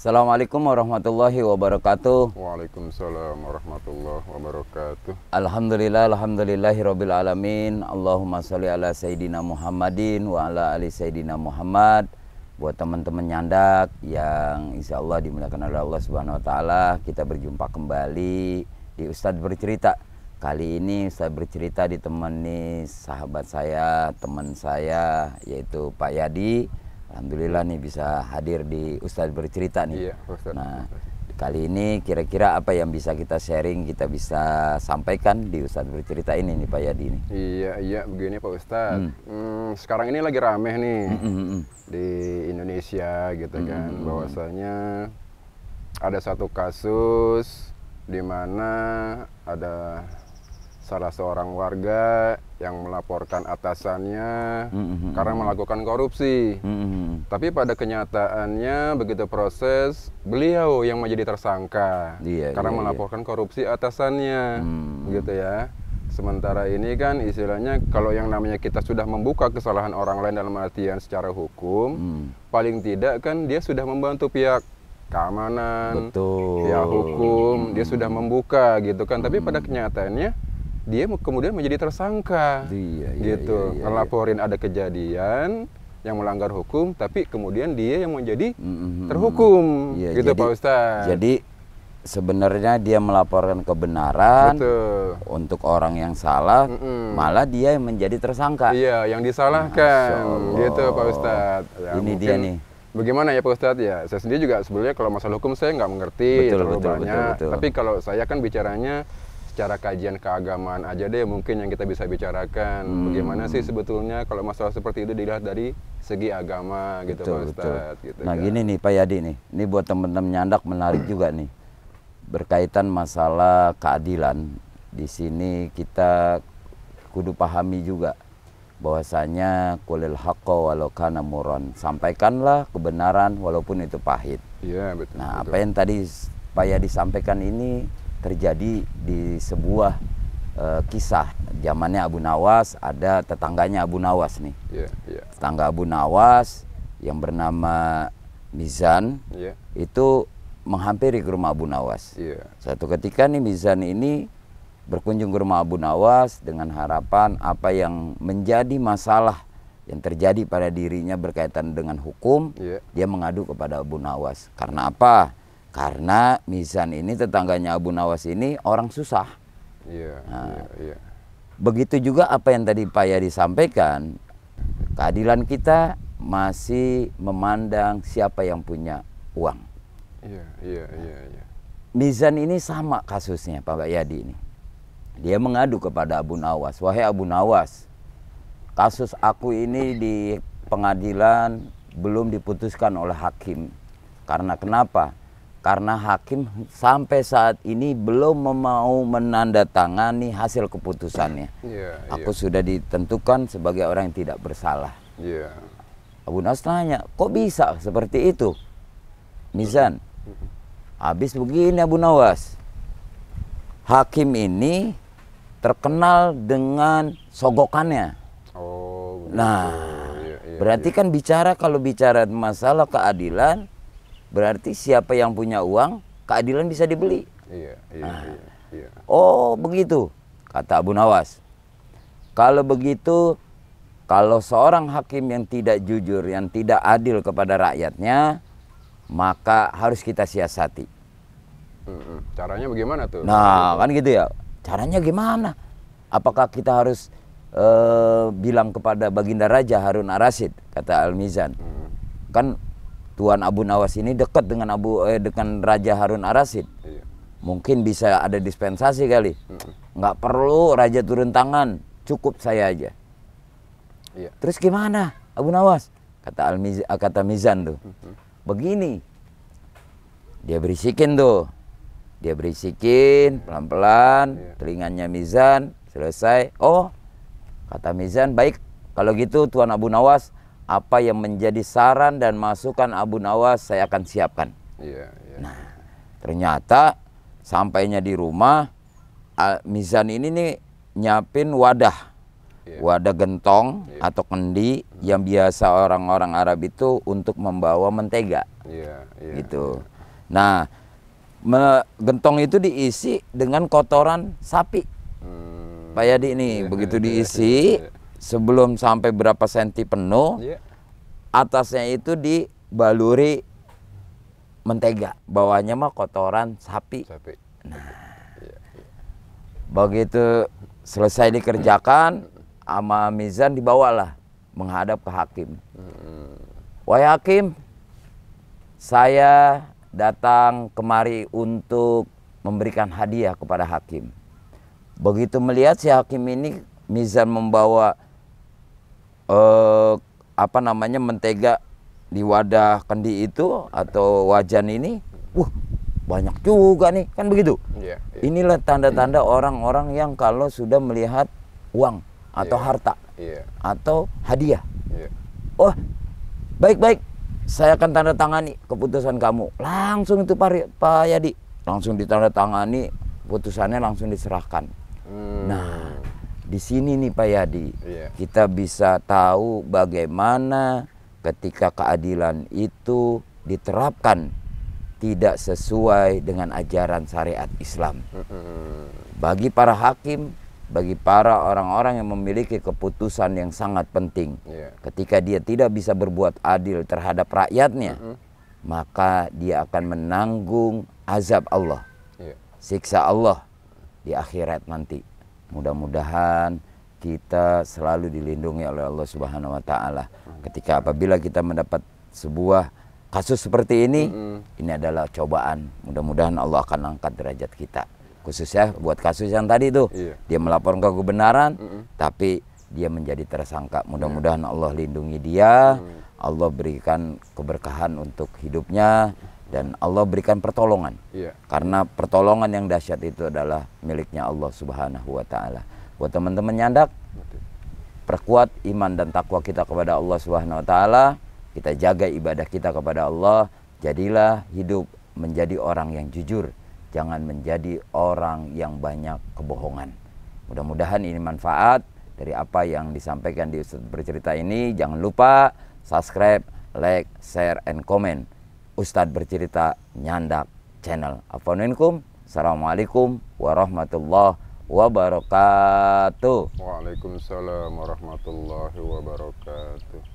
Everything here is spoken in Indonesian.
Assalamualaikum warahmatullahi wabarakatuh. Waalaikumsalam warahmatullahi wabarakatuh. Alhamdulillahirabbil alamin. Allahumma sholli ala sayyidina Muhammadin wa ala ali sayyidina Muhammad. Buat teman-teman nyandak yang insya Allah dimuliakan oleh Allah Subhanahu wa taala, kita berjumpa kembali di Ustadz Bercerita. Kali ini Ustadz Bercerita ditemani sahabat saya, teman saya, yaitu Pak Yadi. Alhamdulillah nih bisa hadir di Ustadz Bercerita nih. Iya, Ustadz. Nah, kali ini kira-kira apa yang bisa kita sharing, kita bisa sampaikan di Ustadz Bercerita ini nih Pak Yadi nih. Iya, begini Pak Ustadz. Sekarang ini lagi rame nih di Indonesia gitu kan. Bahwasanya ada satu kasus di mana ada salah seorang warga yang melaporkan atasannya karena melakukan korupsi. Tapi pada kenyataannya begitu proses, beliau yang menjadi tersangka karena melaporkan korupsi atasannya, gitu ya. Sementara ini kan istilahnya kalau yang namanya kita sudah membuka kesalahan orang lain dalam artian secara hukum, paling tidak kan dia sudah membantu pihak keamanan, pihak hukum, dia sudah membuka gitu kan. Tapi pada kenyataannya dia kemudian menjadi tersangka, gitu, ngelaporin ada kejadian yang melanggar hukum, tapi kemudian dia yang menjadi terhukum, gitu Pak Ustadz. Jadi sebenarnya dia melaporkan kebenaran untuk orang yang salah, malah dia yang menjadi tersangka. Iya, yang disalahkan, gitu Pak Ustadz. Ya, ini dia nih. Bagaimana ya Pak Ustadz ya? Saya sendiri juga sebenarnya kalau masalah hukum saya nggak mengerti terlalu banyak. Tapi kalau saya kan bicaranya secara kajian keagamaan aja deh mungkin yang kita bisa bicarakan. Bagaimana sih sebetulnya kalau masalah seperti itu dilihat dari segi agama gitu Pak Ustadz. Gitu, nah kan. Gini nih Pak Yadi nih, ini buat teman-teman nyandak menarik juga nih. Berkaitan masalah keadilan, di sini kita kudu pahami juga bahwasanya qulil haqqa walau kana murran. Sampaikanlah kebenaran walaupun itu pahit. Iya, betul. Nah, apa yang tadi Pak Yadi sampaikan ini terjadi di sebuah kisah zamannya Abu Nawas. Ada tetangganya Abu Nawas nih, tetangga Abu Nawas yang bernama Mizan, itu menghampiri ke rumah Abu Nawas. Suatu ketika nih Mizan ini berkunjung ke rumah Abu Nawas dengan harapan apa yang menjadi masalah yang terjadi pada dirinya berkaitan dengan hukum, dia mengadu kepada Abu Nawas. Karena apa? Karena Mizan ini tetangganya Abu Nawas ini orang susah. Begitu juga apa yang tadi Pak Yadi sampaikan, keadilan kita masih memandang siapa yang punya uang. Mizan ini sama kasusnya Pak Yadi ini. Dia mengadu kepada Abu Nawas, wahai Abu Nawas, kasus aku ini di pengadilan belum diputuskan oleh hakim. Karena kenapa? Karena hakim sampai saat ini belum mau menandatangani hasil keputusannya. Aku sudah ditentukan sebagai orang yang tidak bersalah. Abu Nawas tanya, kok bisa seperti itu? Mizan, habis begini Abu Nawas, hakim ini terkenal dengan sogokannya. Berarti kan kalau bicara masalah keadilan, berarti siapa yang punya uang, keadilan bisa dibeli. Oh begitu, kata Abu Nawas. Kalau begitu, kalau seorang hakim yang tidak jujur, yang tidak adil kepada rakyatnya, maka harus kita siasati. Caranya bagaimana tuh? Nah kan gitu ya, caranya gimana? Apakah kita harus bilang kepada Baginda Raja Harun Ar-Rasyid, kata Al-Mizan. Kan Tuan Abu Nawas ini dekat dengan dengan Raja Harun Ar-Rasyid. Mungkin bisa ada dispensasi kali. Nggak perlu Raja turun tangan, cukup saya aja. Iya. Terus gimana Abu Nawas? Kata Mizan tuh. Begini. Dia berisikin tuh. Dia berisikin pelan-pelan, Iya. telinganya Mizan, selesai. Oh, kata Mizan, baik. Kalau gitu Tuan Abu Nawas, apa yang menjadi saran dan masukan Abu Nawas saya akan siapkan. Iya, iya. Nah, ternyata sampainya di rumah, Mizan ini nih nyiapin wadah. Iya. Wadah gentong Iya. atau kendi yang biasa orang-orang Arab itu untuk membawa mentega. Iya, iya. Gitu. Nah, gentong itu diisi dengan kotoran sapi. Pak Yadi ini begitu diisi, sebelum sampai berapa senti penuh, Iya. atasnya itu dibaluri mentega, bawahnya mah kotoran sapi. Sapi. Begitu selesai dikerjakan, sama Mizan dibawalah menghadap ke hakim. Wahai hakim, saya datang kemari untuk memberikan hadiah kepada hakim. Begitu melihat si hakim ini, Mizan membawa mentega di wadah kendi itu atau wajan ini, banyak juga nih, kan begitu. Iya, iya. Inilah tanda-tanda orang-orang yang kalau sudah melihat uang atau Iya. harta Iya. atau hadiah, Iya. oh baik-baik, saya akan tanda tangani keputusan kamu. Langsung itu Pak Yadi, langsung ditandatangani, putusannya langsung diserahkan. Nah, di sini nih Pak Yadi, Iya. kita bisa tahu bagaimana ketika keadilan itu diterapkan tidak sesuai dengan ajaran syariat Islam. Bagi para hakim, bagi para orang-orang yang memiliki keputusan yang sangat penting, Iya. ketika dia tidak bisa berbuat adil terhadap rakyatnya, maka dia akan menanggung azab Allah, Iya. siksa Allah di akhirat nanti. Mudah-mudahan kita selalu dilindungi oleh Allah Subhanahu wa taala. Ketika apabila kita mendapat sebuah kasus seperti ini adalah cobaan. Mudah-mudahan Allah akan angkat derajat kita. Khususnya buat kasus yang tadi itu, Iya. dia melaporkan kebenaran, tapi dia menjadi tersangka. Mudah-mudahan Allah lindungi dia, Allah berikan keberkahan untuk hidupnya, dan Allah berikan pertolongan. Iya. Karena pertolongan yang dahsyat itu adalah miliknya Allah Subhanahu wa taala. Buat teman-teman nyandak, perkuat iman dan takwa kita kepada Allah Subhanahu wa taala. Kita jaga ibadah kita kepada Allah. Jadilah hidup menjadi orang yang jujur, jangan menjadi orang yang banyak kebohongan. Mudah-mudahan ini manfaat dari apa yang disampaikan di Ustadz Bercerita ini. Jangan lupa subscribe, like, share, and comment Ustadz Bercerita Nyandak Channel. Assalamualaikum warahmatullahi wabarakatuh. Waalaikumsalam warahmatullahi wabarakatuh.